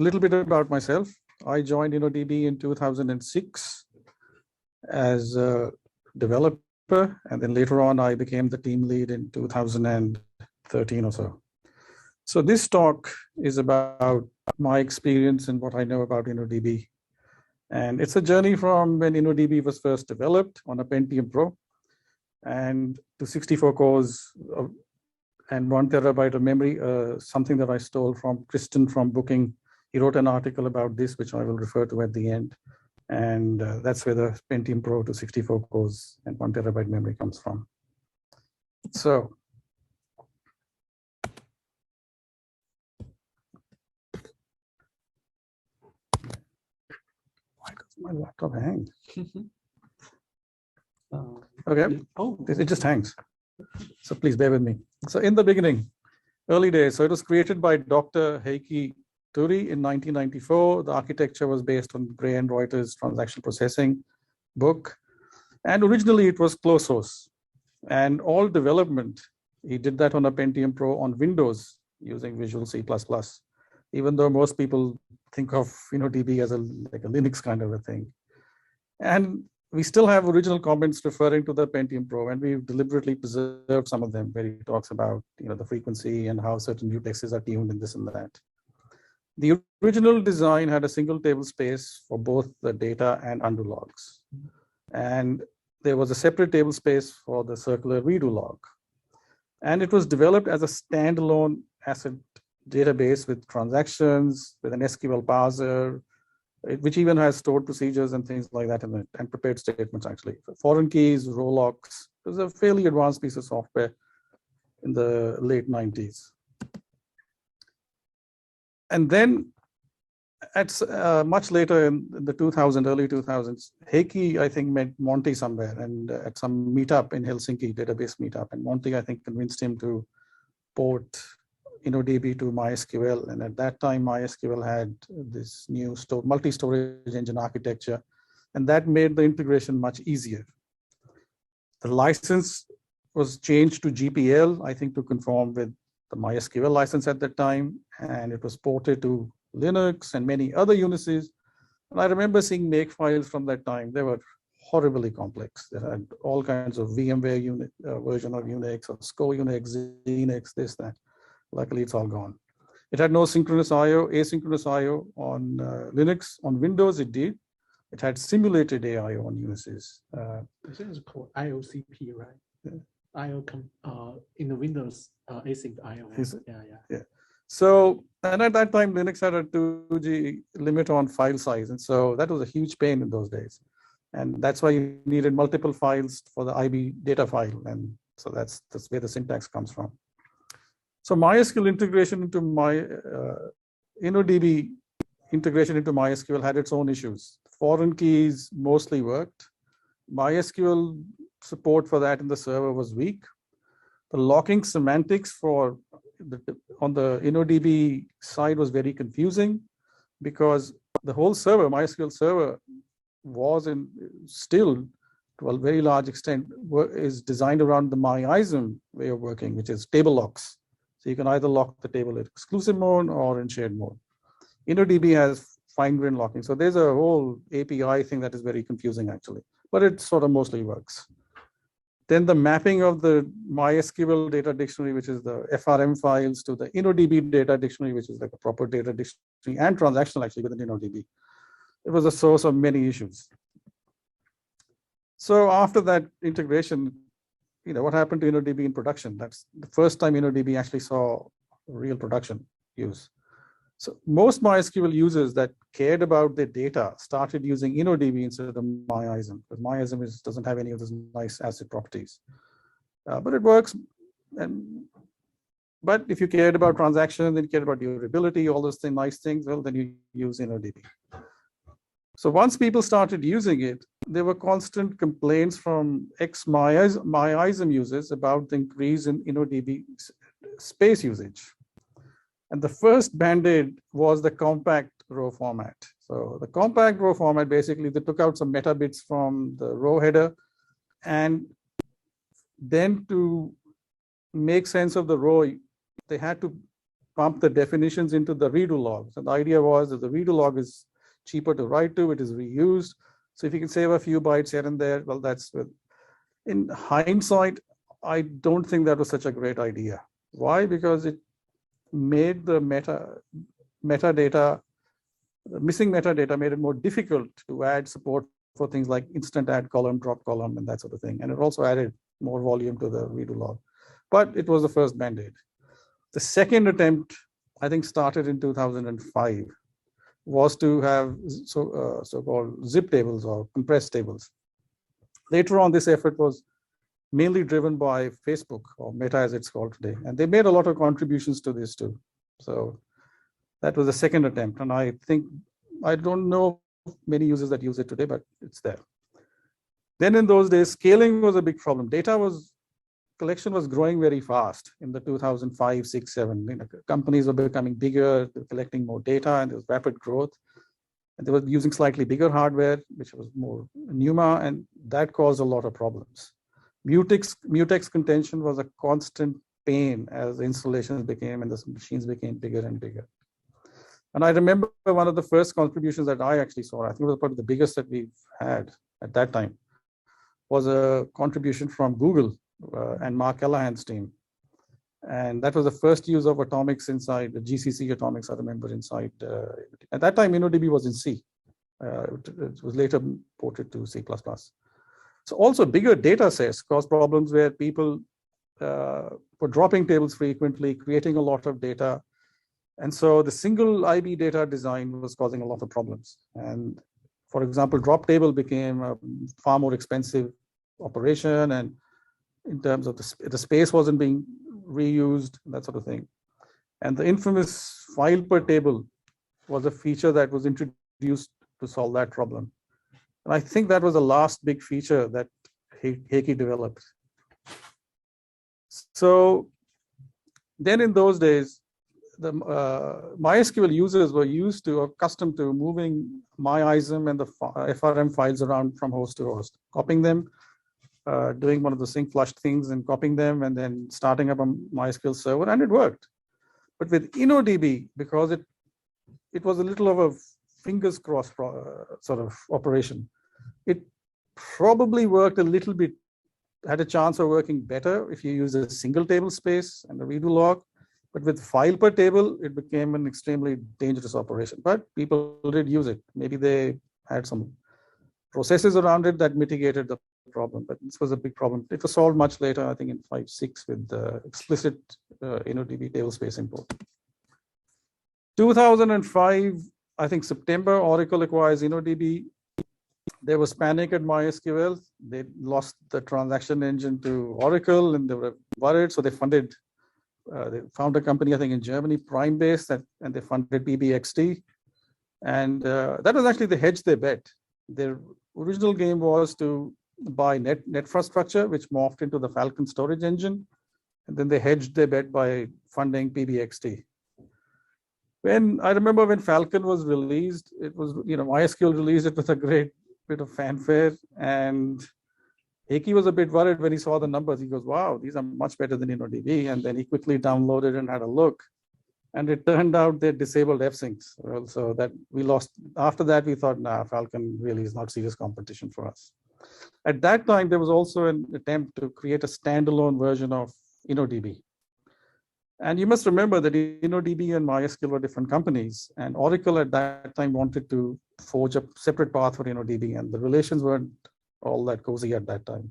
little bit about myself. I joined InnoDB in 2006 as a developer, and then later on I became the team lead in 2013 or so. So this talk is about my experience and what I know about InnoDB. And it's a journey from when InnoDB was first developed on a Pentium Pro and to 64 cores and 1 terabyte of memory, something that I stole from Kristen from Booking. He wrote an article about this, which I will refer to at the end. And that's where the Pentium Pro to 64 cores and 1 terabyte memory comes from. So, why does my laptop hang? Okay, it just hangs. So please bear with me. So in the beginning, early days, so it was created by Dr. Heikki Turi in 1994. The architecture was based on Gray and Reuter's transaction processing book. And originally it was closed source. And all development, he did that on a Pentium Pro on Windows using Visual C++, even though most people think of InnoDB as like a Linux kind of a thing. And we still have original comments referring to the Pentium Pro, and we've deliberately preserved some of them where he talks about the frequency and how certain mutexes are tuned and this and that. The original design had a single table space for both the data and undo logs. And there was a separate table space for the circular redo log. And it was developed as a standalone asset database with transactions, with an SQL parser, which even has stored procedures and things like that in it, and prepared statements actually. Foreign keys, row locks. It was a fairly advanced piece of software in the late 90s. And then at much later in the early 2000s, Heikki, I think, met Monty somewhere and at some meetup in Helsinki, database meetup. And Monty, I think, convinced him to port InnoDB to MySQL. And at that time, MySQL had this new multi-storage engine architecture, and that made the integration much easier. The license was changed to GPL, I think, to conform with the MySQL license at that time, and it was ported to Linux and many other Unices. And I remember seeing make files from that time. They were horribly complex. They had all kinds of VMware version of Unix or SCO Unix, Xenix, this, that. Luckily, it's all gone. It had no synchronous I/O, asynchronous I/O on Linux. On Windows, it did. It had simulated AIO on Unices. This is called IOCP, right? Yeah. I/O in the Windows async I/O. Yeah. So, and at that time, Linux had a 2G limit on file size, and so that was a huge pain in those days. And that's why you needed multiple files for the IB data file, and so that's where the syntax comes from. So MySQL integration into InnoDB integration into MySQL had its own issues. Foreign keys mostly worked. MySQL support for that in the server was weak. The locking semantics on the InnoDB side was very confusing because the whole server, MySQL server, was still to a very large extent is designed around the MyISM way of working, which is table locks. So you can either lock the table in exclusive mode or in shared mode. InnoDB has fine-grained locking. So there's a whole API thing that is very confusing actually, but it sort of mostly works. Then the mapping of the MySQL data dictionary, which is the FRM files, to the InnoDB data dictionary, which is like a proper data dictionary and transactional actually within InnoDB. It was a source of many issues. So after that integration, what happened to InnoDB in production? That's the first time InnoDB actually saw real production use. So most MySQL users that cared about their data started using InnoDB instead of MyISM, because MyISM doesn't have any of those nice ACID properties. But it works. But if you cared about transaction, then you cared about durability, all those nice things, well, then you use InnoDB. So once people started using it, there were constant complaints from ex-MyISM users about the increase in InnoDB space usage. And the first band-aid was the compact row format. So the compact row format, basically, they took out some meta bits from the row header, and then to make sense of the row, they had to pump the definitions into the redo logs. And the idea was that the redo log is cheaper to write to, it is reused. So if you can save a few bytes here and there, well, that's good. In hindsight, I don't think that was such a great idea. Why? Because it made the metadata, the missing metadata made it more difficult to add support for things like instant add column, drop column, and that sort of thing. And it also added more volume to the redo log. But it was the first Band-Aid. The second attempt, I think, started in 2005, was to have so-called zip tables or compressed tables. Later on, this effort was mainly driven by Facebook, or Meta as it's called today. And they made a lot of contributions to this too. So that was the second attempt. And I think, I don't know many users that use it today, but it's there. Then in those days, scaling was a big problem. Collection was growing very fast in the 2005, 6, 7. Companies were becoming bigger, they were collecting more data, and there was rapid growth. And they were using slightly bigger hardware, which was more NUMA, and that caused a lot of problems. Mutex contention was a constant pain as the installations became and the machines became bigger and bigger. And I remember one of the first contributions that I actually saw, I think it was probably the biggest that we've had at that time, was a contribution from Google and Mark Callahan's team. And that was the first use of atomics inside the GCC atomics, I remember, inside. At that time, InnoDB was in C. It was later ported to C++. So also bigger data sets caused problems where people were dropping tables frequently, creating a lot of data. And so the single IB data design was causing a lot of problems. And for example, drop table became a far more expensive operation. And in terms of the space wasn't being reused, that sort of thing. And the infamous file per table was a feature that was introduced to solve that problem. And I think that was the last big feature that Heikki developed. So then in those days, the MySQL users were accustomed to moving MyISM and the FRM files around from host to host, copying them, doing one of the sync flush things and copying them and then starting up a MySQL server, and it worked. But with InnoDB, because it was a little of a fingers crossed sort of operation, it probably worked a little bit, had a chance of working better if you use a single table space and a redo log. But with file per table, it became an extremely dangerous operation. But people did use it. Maybe they had some processes around it that mitigated the problem. But this was a big problem. It was solved much later, I think in 5.6 with the explicit InnoDB table space import. 2005, I think September, Oracle acquires InnoDB. There was panic at MySQL. They lost the transaction engine to Oracle and they were worried. So they funded, they found a company, I think in Germany, Primebase, and they funded PBXT. And that was actually the hedge they bet. Their original game was to buy Netfrastructure, which morphed into the Falcon storage engine. And then they hedged their bet by funding PBXT. I remember when Falcon was released, it was, MySQL released it with a great bit of fanfare. And Heikki was a bit worried when he saw the numbers. He goes, wow, these are much better than InnoDB. And then he quickly downloaded and had a look. And it turned out they disabled fsyncs. Well, so that we lost. After that, we thought, nah, Falcon really is not serious competition for us. At that time, there was also an attempt to create a standalone version of InnoDB. And you must remember that InnoDB and MySQL were different companies. And Oracle at that time wanted to forge a separate path for InnoDB. And the relations weren't all that cozy at that time.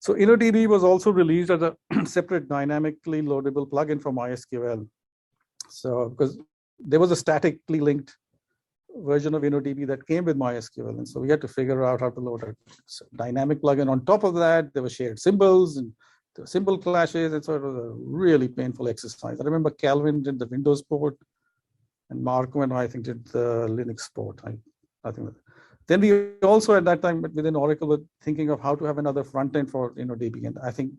So InnoDB was also released as a separate dynamically loadable plugin for MySQL. So because there was a statically linked version of InnoDB that came with MySQL. And so we had to figure out how to load a dynamic plugin. On top of that, there were shared symbols and the symbol clashes. And so it was a really painful exercise. I remember Calvin did the Windows port and Marco and I think did the Linux port. I think that. Then we also at that time within Oracle were thinking of how to have another front end for InnoDB. And I think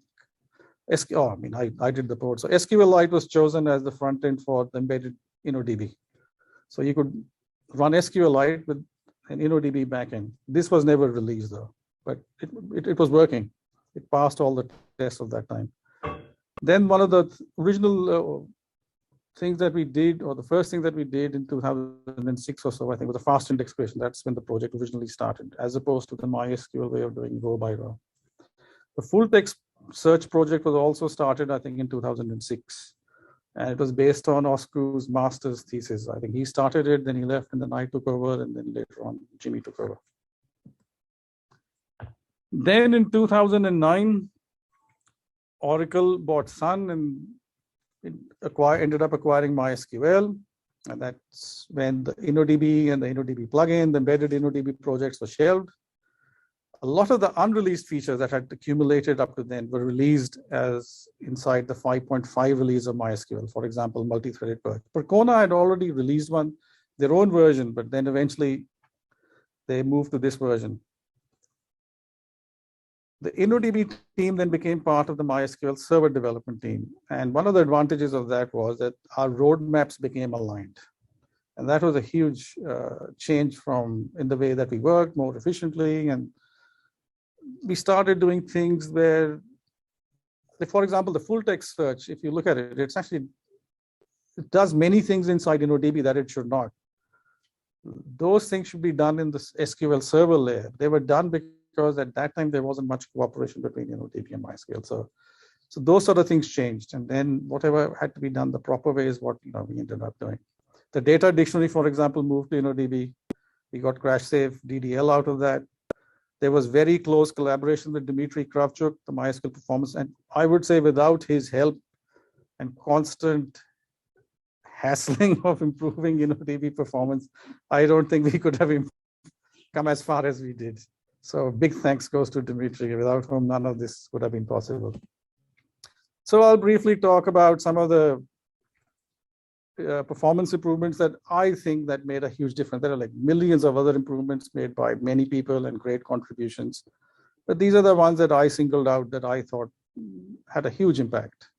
I did the port. So SQLite was chosen as the front end for the embedded InnoDB. So you could run SQLite with an InnoDB backend. This was never released though, but it was working. It passed all the tests of that time. Then one of the original things that we did, or the first thing that we did in 2006 or so, I think, was a fast index creation. That's when the project originally started, as opposed to the MySQL way of doing row by row. The full text search project was also started, I think, in 2006. And it was based on Osku's master's thesis. I think he started it, then he left, and then I took over, and then later on, Jimmy took over. Then in 2009, Oracle bought Sun, and it ended up acquiring MySQL. And that's when the InnoDB and the InnoDB plugin, the embedded InnoDB projects were shelved. A lot of the unreleased features that had accumulated up to then were released as inside the 5.5 release of MySQL. For example, multi-threaded purge. Percona had already released their own version, but then eventually they moved to this version. The InnoDB team then became part of the MySQL server development team. And one of the advantages of that was that our roadmaps became aligned. And that was a huge change in the way that we worked more efficiently. And we started doing things where, for example, the full text search, if you look at it, it does many things inside InnoDB that it should not. Those things should be done in the SQL server layer. They were done because at that time there wasn't much cooperation between InnoDB and MySQL. So those sort of things changed. And then whatever had to be done the proper way is what we ended up doing. The data dictionary, for example, moved to InnoDB. We got crash safe DDL out of that. There was very close collaboration with Dmitry Kravchuk, the MySQL performance. And I would say without his help and constant hassling of improving InnoDB performance, I don't think we could have come as far as we did. So big thanks goes to Dmitry, without whom none of this would have been possible. So I'll briefly talk about some of the performance improvements that I think that made a huge difference. There are like millions of other improvements made by many people and great contributions. But these are the ones that I singled out that I thought had a huge impact.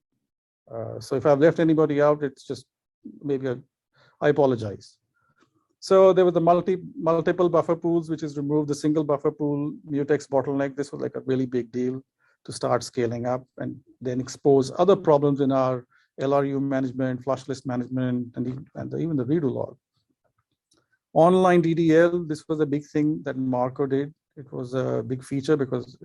So if I've left anybody out, it's just maybe I apologize. So there were the multiple buffer pools, which is remove the single buffer pool mutex bottleneck. This was like a really big deal to start scaling up and then expose other problems in our LRU management, flush list management, and even the redo log. Online DDL, this was a big thing that Marco did. It was a big feature because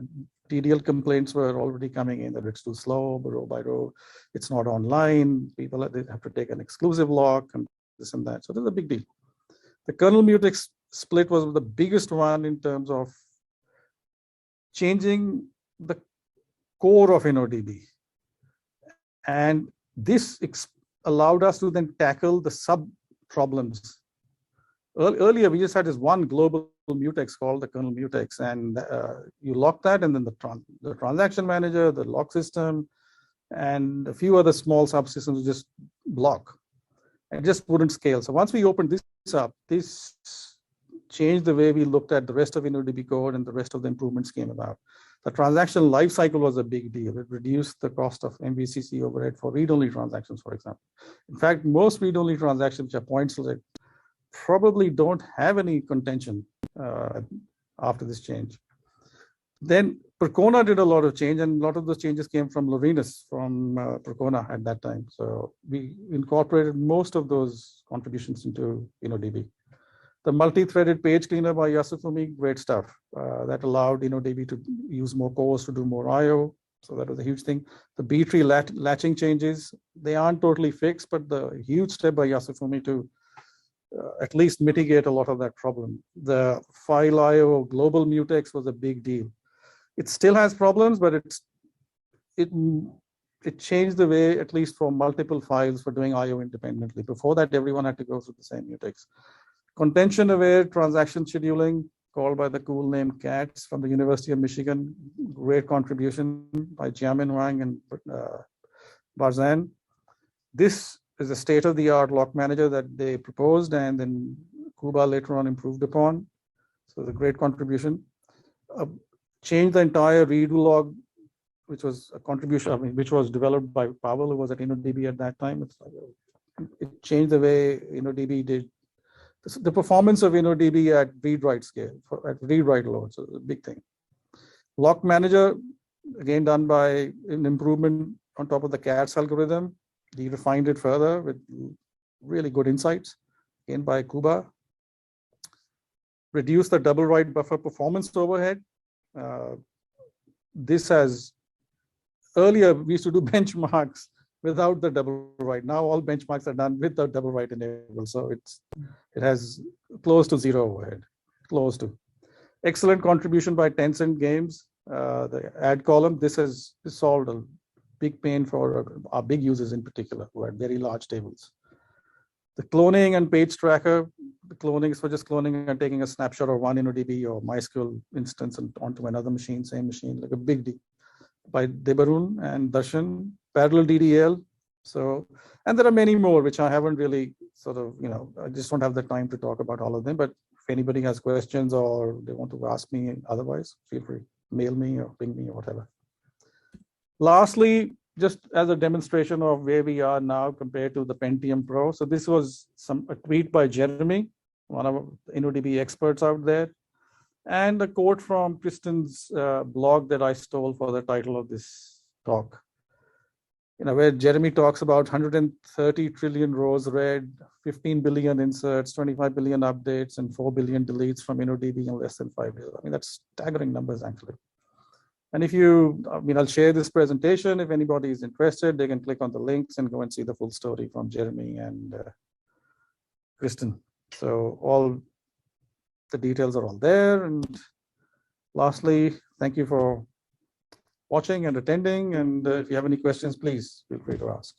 DDL complaints were already coming in that it's too slow, row by row, it's not online, people have to take an exclusive lock and this and that. So this is a big deal. The kernel mutex split was the biggest one in terms of changing the core of InnoDB. And this allowed us to then tackle the sub problems. Earlier, we just had this one global mutex called the kernel mutex, and you lock that, and then the transaction manager, the lock system, and a few other small subsystems just block. It just wouldn't scale. So once we opened this up, this changed the way we looked at the rest of InnoDB code, and the rest of the improvements came about. The transaction lifecycle was a big deal. It reduced the cost of MVCC overhead for read-only transactions, for example. In fact, most read-only transactions, which are point select, probably don't have any contention after this change. Then Percona did a lot of change, and a lot of those changes came from Lorinus, from Percona at that time. So we incorporated most of those contributions into InnoDB. The multi-threaded page cleaner by Yasufumi, great stuff. That allowed InnoDB to use more cores to do more I/O. So that was a huge thing. The B-tree latching changes, they aren't totally fixed, but the huge step by Yasufumi to at least mitigate a lot of that problem. The file I/O global mutex was a big deal. It still has problems, but it changed the way, at least for multiple files, for doing I/O independently. Before that, everyone had to go through the same mutex. Contention-aware transaction scheduling, called by the cool name CATS from the University of Michigan. Great contribution by Jiamin Wang and Barzan. This is a state-of-the-art lock manager that they proposed, and then Kuba later on improved upon. So the great contribution. Changed the entire redo log, which was a contribution, which was developed by Pavel, who was at InnoDB at that time. It changed the way InnoDB did. The performance of InnoDB at read-write scale, at read-write load, so it's a big thing. Lock manager, again done by an improvement on top of the CATS algorithm. He refined it further with really good insights gained by Kuba. Reduce the double write buffer performance overhead. This has, earlier we used to do benchmarks without the double write. Now all benchmarks are done with the double write enabled. So it has close to zero overhead, close to. Excellent contribution by Tencent Games. The ad column, this has solved a big pain for our big users in particular who had very large tables. The cloning and page tracker, the cloning is for just cloning and taking a snapshot of one InnoDB or MySQL instance and onto another machine, same machine, like a big deal. By Debarun and Darshan, parallel DDL. So, and there are many more which I haven't really sort of, I just don't have the time to talk about all of them. But if anybody has questions or they want to ask me otherwise, feel free, mail me or ping me or whatever. Lastly, just as a demonstration of where we are now compared to the Pentium Pro. So this was a tweet by Jeremy, one of the InnoDB experts out there, and a quote from Kristen's blog that I stole for the title of this talk. Where Jeremy talks about 130 trillion rows read, 15 billion inserts, 25 billion updates, and 4 billion deletes from InnoDB in less than 5 years. I mean, that's staggering numbers, actually. And if I'll share this presentation. If anybody is interested, they can click on the links and go and see the full story from Jeremy and Kristen. So all the details are all there. And lastly, thank you for watching and attending. And if you have any questions, please feel free to ask.